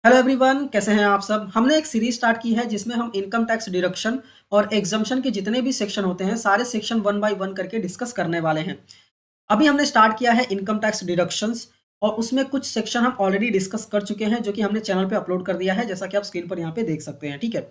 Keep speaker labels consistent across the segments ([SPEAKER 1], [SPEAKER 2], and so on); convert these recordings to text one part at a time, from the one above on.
[SPEAKER 1] Hello everyone, कैसे हैं आप सब। हमने एक सीरीज स्टार्ट की है जिसमें हम इनकम टैक्स डिडक्शन और एग्जम्पशन के जितने भी सेक्शन होते हैं सारे सेक्शन वन बाय वन करके डिस्कस करने वाले हैं। अभी हमने स्टार्ट किया है इनकम टैक्स डिडक्शंस और उसमें कुछ सेक्शन हम ऑलरेडी डिस्कस कर चुके हैं जो कि हमने चैनल पे अपलोड कर दिया है, जैसा कि आप स्क्रीन पर यहाँ पे देख सकते हैं। ठीक है,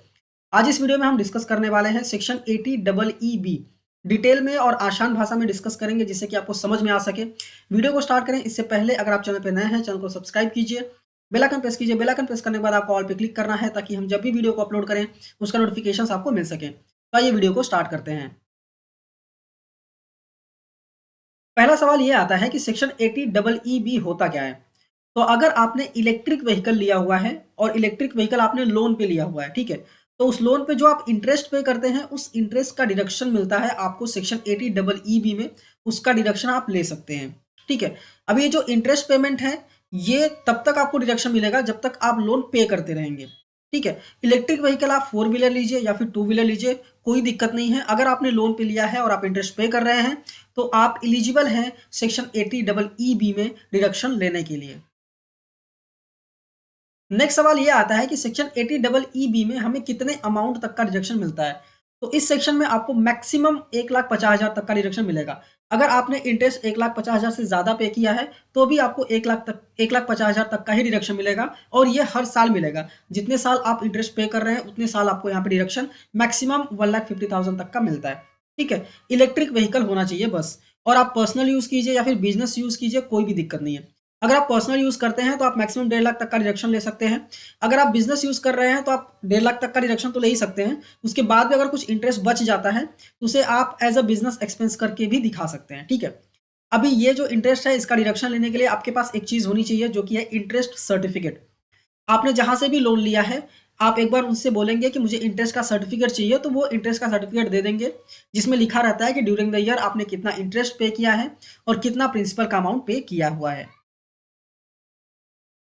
[SPEAKER 1] आज इस वीडियो में हम डिस्कस करने वाले हैं सेक्शन 80EE डिटेल में और आसान भाषा में डिस्कस करेंगे जिससे कि आपको समझ में आ सके। वीडियो को स्टार्ट करें इससे पहले अगर आप चैनल पर नए हैं, चैनल को सब्सक्राइब कीजिए, बेल आइकन प्रेस कीजिए। बेल आइकन प्रेस करने के बाद आपको ऑल पे क्लिक करना है ताकि हम जब भी वीडियो को अपलोड करें उसका नोटिफिकेशन आपको मिल सके। तो आइए वीडियो को स्टार्ट करते हैं। पहला सवाल ये आता है कि सेक्शन 80EE होता क्या है। तो अगर आपने इलेक्ट्रिक व्हीकल लिया हुआ है और इलेक्ट्रिक व्हीकल आपने लोन पे लिया हुआ है, ठीक है, तो उस लोन पे जो आप इंटरेस्ट पे करते हैं उस इंटरेस्ट का डिडक्शन मिलता है आपको सेक्शन 80EE में, उसका डिडक्शन आप ले सकते हैं। ठीक है, अब ये जो इंटरेस्ट पेमेंट है ये तब तक आपको डिडक्शन मिलेगा जब तक आप लोन पे करते रहेंगे। ठीक है, इलेक्ट्रिक व्हीकल आप फोर व्हीलर लीजिए या फिर टू व्हीलर लीजिए, कोई दिक्कत नहीं है। अगर आपने लोन पे लिया है और आप इंटरेस्ट पे कर रहे हैं तो आप इलिजिबल हैं सेक्शन 80EE में डिडक्शन लेने के लिए। नेक्स्ट सवाल ये आता है कि सेक्शन 80EE में हमें कितने अमाउंट तक का डिडक्शन मिलता है। तो इस सेक्शन में आपको मैक्सिमम 1,50,000 तक का डिडक्शन मिलेगा। अगर आपने इंटरेस्ट 1,50,000 से ज़्यादा पे किया है तो भी आपको 1,50,000 तक का ही डिडक्शन मिलेगा और ये हर साल मिलेगा। जितने साल आप इंटरेस्ट पे कर रहे हैं उतने साल आपको यहाँ पे डिडक्शन मैक्सिमम 1,50,000 तक का मिलता है। ठीक है, इलेक्ट्रिक व्हीकल होना चाहिए बस। और आप पर्सनल यूज़ कीजिए या फिर बिजनेस यूज़ कीजिए, कोई भी दिक्कत नहीं है। अगर आप पर्सनल यूज़ करते हैं तो आप मैक्सिमम 1,50,000 तक का डिडक्शन ले सकते हैं। अगर आप बिजनेस यूज़ कर रहे हैं तो आप 1,50,000 तक का डिडक्शन तो ले ही सकते हैं। उसके बाद भी अगर कुछ इंटरेस्ट बच जाता है तो उसे आप एज अ बिजनेस एक्सपेंस करके भी दिखा सकते हैं। ठीक है, अभी ये जो इंटरेस्ट है इसका डिडक्शन लेने के लिए आपके पास एक चीज़ होनी चाहिए जो कि है इंटरेस्ट सर्टिफिकेट। आपने जहाँ से भी लोन लिया है आप एक बार उनसे बोलेंगे कि मुझे इंटरेस्ट का सर्टिफिकेट चाहिए, तो वो इंटरेस्ट का सर्टिफिकेट दे देंगे जिसमें लिखा रहता है कि ड्यूरिंग द ईयर आपने कितना इंटरेस्ट पे किया है और कितना प्रिंसिपल का अमाउंट पे किया हुआ है।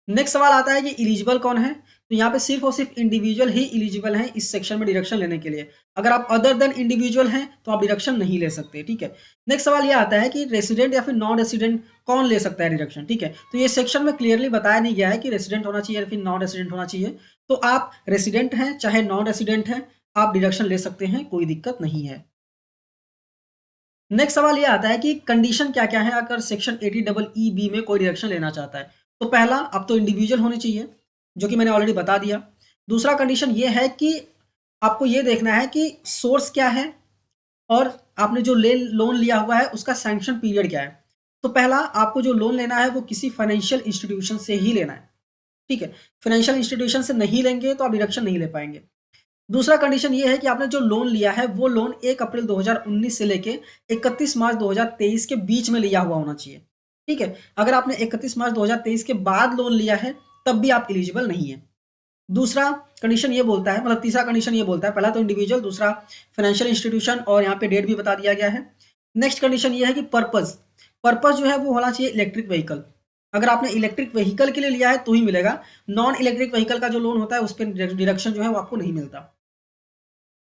[SPEAKER 1] नेक्स्ट सवाल आता है कि इलिजिबल कौन है। तो यहाँ पे सिर्फ और सिर्फ इंडिविजुअल ही इलिजिबल हैं इस सेक्शन में डिडक्शन लेने के लिए। अगर आप अदर देन इंडिविजुअल हैं तो आप डिडक्शन नहीं ले सकते। ठीक है, नेक्स्ट सवाल ये आता है कि रेसिडेंट या फिर नॉन रेसिडेंट कौन ले सकता है डिडक्शन। ठीक है, तो ये सेक्शन में क्लियरली बताया नहीं गया है कि रेसिडेंट होना चाहिए या फिर नॉन रेसिडेंट होना चाहिए। तो आप रेसिडेंट हैं चाहे नॉन रेसिडेंट हैं, आप डिडक्शन ले सकते हैं, कोई दिक्कत नहीं है। नेक्स्ट सवाल ये आता है कि कंडीशन क्या-क्या है अगर सेक्शन 80EE में कोई डिडक्शन लेना चाहता है। तो पहला, अब तो इंडिविजुअल होने चाहिए, जो कि मैंने ऑलरेडी बता दिया। दूसरा कंडीशन ये है कि आपको ये देखना है कि सोर्स क्या है और आपने जो ले लोन लिया हुआ है उसका सैंक्शन पीरियड क्या है। तो पहला, आपको जो लोन लेना है वो किसी फाइनेंशियल इंस्टीट्यूशन से ही लेना है। ठीक है, फाइनेंशियल इंस्टीट्यूशन से नहीं लेंगे तो आप डिडक्शन नहीं ले पाएँगे। दूसरा कंडीशन ये है कि आपने जो लोन लिया है वो लोन 1 अप्रैल 2019 से लेके 31 मार्च 2023 के बीच में लिया हुआ होना चाहिए। ठीक है, अगर आपने 31 मार्च 2023 के बाद लोन लिया है तब भी आप एलिजिबल नहीं है। दूसरा कंडीशन ये बोलता है, मतलब तीसरा कंडीशन ये बोलता है, पहला तो इंडिविजुअल, दूसरा फाइनेंशियल इंस्टीट्यूशन और यहाँ पे डेट भी बता दिया गया है। नेक्स्ट कंडीशन ये है कि पर्पस, पर्पस जो है वो होना चाहिए इलेक्ट्रिक व्हीकल। अगर आपने इलेक्ट्रिक व्हीकल के लिए लिया है तो ही मिलेगा। नॉन इलेक्ट्रिक व्हीकल का जो लोन होता है उस पर डिडक्शन जो है वो आपको नहीं मिलता।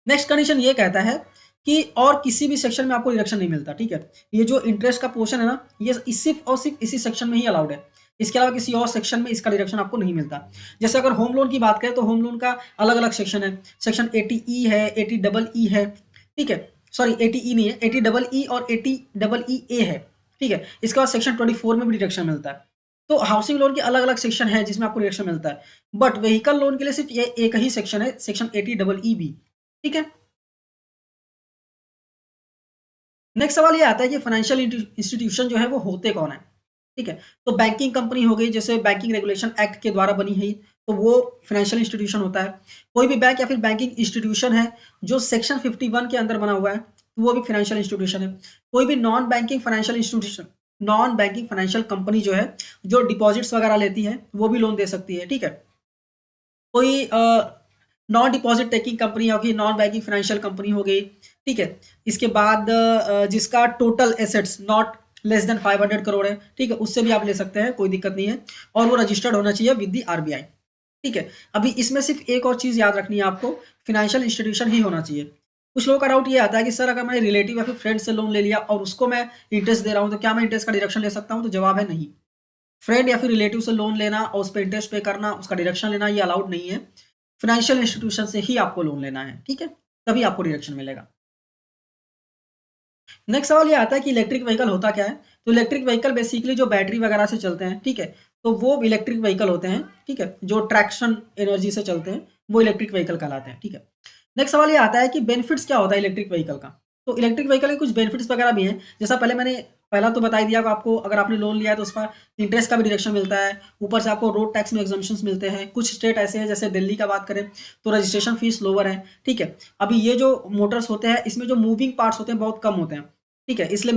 [SPEAKER 1] नेक्स्ट कंडीशन ये कहता है कि और किसी भी सेक्शन में आपको डिडक्शन नहीं मिलता। ठीक है, ये जो इंटरेस्ट का पोर्शन है ना, ये सिर्फ और सिर्फ इसी सेक्शन में ही अलाउड है। इसके अलावा किसी और सेक्शन में इसका डिडक्शन आपको नहीं मिलता। जैसे अगर होम लोन की बात करें तो होम लोन का अलग अलग सेक्शन है। सेक्शन 80E है, 80EE है। ठीक है, सॉरी 80E नहीं है, 80EE और 80EE है। ठीक है, इसके बाद सेक्शन 24 में भी डिडक्शन मिलता है। तो हाउसिंग लोन के अलग अलग सेक्शन है जिसमें आपको डिडक्शन मिलता है, बट व्हीकल लोन के लिए सिर्फ ये एक ही सेक्शन है, सेक्शन 80EE। ठीक है, नेक्स्ट सवाल ये आता है कि फाइनेंशियल इंस्टीट्यूशन जो है वो होते कौन है। ठीक है, तो बैंकिंग कंपनी हो गई, जैसे बैंकिंग रेगुलेशन एक्ट के द्वारा बनी है, तो वो फाइनेंशियल इंस्टीट्यूशन होता है। कोई भी बैंक या फिर बैंकिंग इंस्टीट्यूशन है जो सेक्शन 51 के अंदर बना हुआ है तो वो भी फाइनेंशियल इंस्टीट्यूशन है। कोई भी non banking financial institution, non banking financial company जो है, जो डिपॉजिट्स वगैरह लेती है वो भी लोन दे सकती है। ठीक है, कोई नॉन डिपॉजिट टेकिंग कंपनी होगी, नॉन बैंकिंग फाइनेंशियल कंपनी हो गई। ठीक है, इसके बाद जिसका total assets not less than 500 crore है, ठीक है, उससे भी आप ले सकते हैं, कोई दिक्कत नहीं है। और वो रजिस्टर्ड होना चाहिए विद दी आरबीआई। ठीक है, अभी इसमें सिर्फ एक और चीज़ याद रखनी है आपको, फाइनेंशियल इंस्टीट्यूशन ही होना चाहिए। कुछ लोगों का डाउट ये आता है कि सर अगर मैं रिलेटिव या फिर फ्रेंड से लोन ले लिया और उसको मैं इंटरेस्ट दे रहा हूँ तो क्या मैं इंटरेस्ट का डिडक्शन ले सकता हूँ। तो जवाब है नहीं। फ्रेंड या फिर रिलेटिव से लोन लेना और उस पे इंटरेस्ट पे करना, उसका डिडक्शन लेना, ये अलाउड नहीं है। फाइनेंशियल इंस्टीट्यूशन से ही आपको लोन लेना है, ठीक है? तभी आपको डिडक्शन मिलेगा। नेक्स्ट सवाल ये आता है कि इलेक्ट्रिक व्हीकल होता क्या है? तो इलेक्ट्रिक व्हीकल बेसिकली जो बैटरी वगैरह से चलते हैं, ठीक है? तो वो इलेक्ट्रिक व्हीकल होते हैं, ठीक है? जो ट्रैक्शन एनर्जी से चलते हैं, वो इलेक्ट्रिक व्हीकल कहलाते हैं, ठीक है? नेक्स्ट सवाल ये आता है कि बेनिफिट्स क्या होता है इलेक्ट्रिक व्हीकल का? तो इलेक्ट्रिक व्हीकल के कुछ बेनिफिट्स वगैरह भी हैं। जैसा पहला तो बता ही दिया आपको, अगर आपने लोन लिया है तो उस पर इंटरेस्ट का भी डिडक्शन मिलता है। ऊपर से आपको रोड टैक्स में एग्जम्पशंस मिलते हैं। कुछ स्टेट ऐसे हैं, जैसे दिल्ली का बात करें तो रजिस्ट्रेशन फीस लोअर है, ठीक है? अभी ये जो मोटर्स होते हैं, इसमें जो मूविंग पार्ट्स होते हैं बहुत कम होते हैं, ठीक है? इसलिए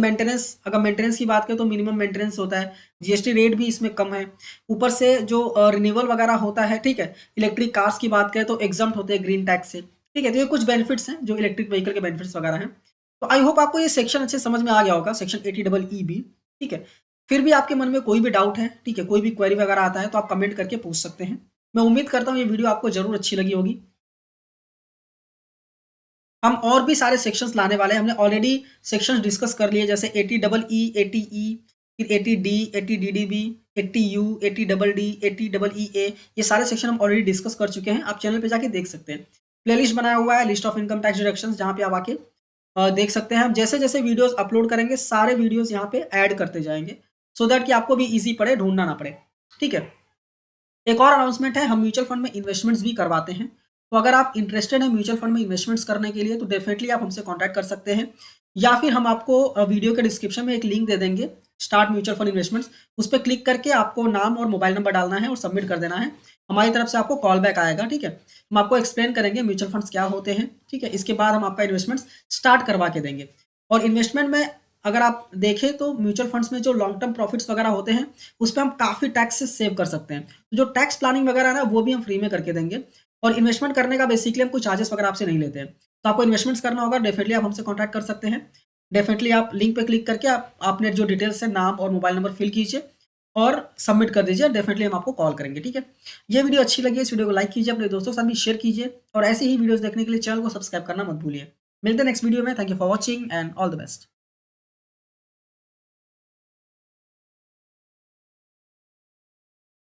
[SPEAKER 1] अगर मेंटेनेंस की बात करें तो मिनिमम मेंटेनेंस होता है। जीएसटी रेट भी इसमें कम है। ऊपर से जो रिन्यूअल वगैरह होता है, ठीक है? इलेक्ट्रिक कार्स की बात करें तो एग्जम्प्ट होते हैं ग्रीन टैक्स से, ठीक है? तो ये कुछ बेनिफिट्स हैं जो इलेक्ट्रिक व्हीकल के बेनिफिट्स वगैरह हैं। तो आई होप आपको ये सेक्शन अच्छे समझ में आ गया होगा, सेक्शन 80EE बी, ठीक है? फिर भी आपके मन में कोई भी डाउट है, ठीक है, कोई भी क्वेरी वगैरह आता है तो आप कमेंट करके पूछ सकते हैं। मैं उम्मीद करता हूँ ये वीडियो आपको जरूर अच्छी लगी होगी। हम और भी सारे सेक्शंस लाने वाले हैं। हमने ऑलरेडी सेक्शंस डिस्कस कर लिए, जैसे 80EE, 80E, फिर 80D, 80DDB, 80U, 80DD, 80EE, ये सारे सेक्शन हम ऑलरेडी डिस्कस कर चुके हैं। आप चैनल पे जाके देख सकते हैं। प्लेलिस्ट बनाया हुआ है, list of income tax deductions, जहाँ पे आप आके देख सकते हैं। हम जैसे-जैसे वीडियोज़ अपलोड करेंगे, सारे वीडियोज़ यहाँ पे ऐड करते जाएँगे, सो दैट कि आपको भी ईज़ी पड़े, ढूँढना ना पड़े। ठीक है? एक और अनाउंसमेंट है, हम म्यूचुअल फंड में इन्वेस्टमेंट्स भी करवाते हैं। तो अगर आप इंटरेस्टेड हैं म्यूचुअल फंड में इन्वेस्टमेंट्स करने के लिए, तो डेफिनिटली आप हमसे कॉन्टैक्ट कर सकते हैं। या फिर हम आपको वीडियो के डिस्क्रिप्शन में एक लिंक दे देंगे, स्टार्ट म्यूचुअल फंड इन्वेस्टमेंट्स। उस पे क्लिक करके आपको नाम और मोबाइल नंबर डालना है और सबमिट कर देना है। हमारी तरफ से आपको कॉल बैक आएगा, ठीक है? हम आपको एक्सप्लेन करेंगे म्यूचुअल फंड्स क्या होते हैं, ठीक है? इसके बाद हम आपका इन्वेस्टमेंट्स स्टार्ट करवा के देंगे। और इन्वेस्टमेंट में अगर आप देखें तो म्यूचुअल फंड्स में जो लॉन्ग टर्म प्रॉफिट्स वगैरह होते हैं, उस पे हम काफ़ी टैक्स से सेव कर सकते हैं। जो टैक्स प्लानिंग वगैरह है ना, वो भी हम फ्री में करके देंगे। और इन्वेस्टमेंट करने का बेसिकली हम कोई चार्जेस वगैरह आपसे नहीं लेते हैं। तो आपको इन्वेस्टमेंट्स करना होगा, डेफिनिटली आप हमसे कॉन्टैक्ट कर सकते हैं। डेफिनिटली आप लिंक पे क्लिक करके आप आपने जो डिटेल्स है, नाम और मोबाइल नंबर फिल कीजिए और सबमिट कर दीजिए। डेफिनिटली हम आपको कॉल करेंगे, ठीक है? ये वीडियो अच्छी लगी है, इस वीडियो को लाइक कीजिए, अपने दोस्तों के साथ भी शेयर कीजिए और ऐसे ही वीडियोज़ देखने के लिए चैनल को सब्सक्राइब करना मत भूलिए। मिलते हैं नेक्स्ट वीडियो में। Thank you for watching and all the best.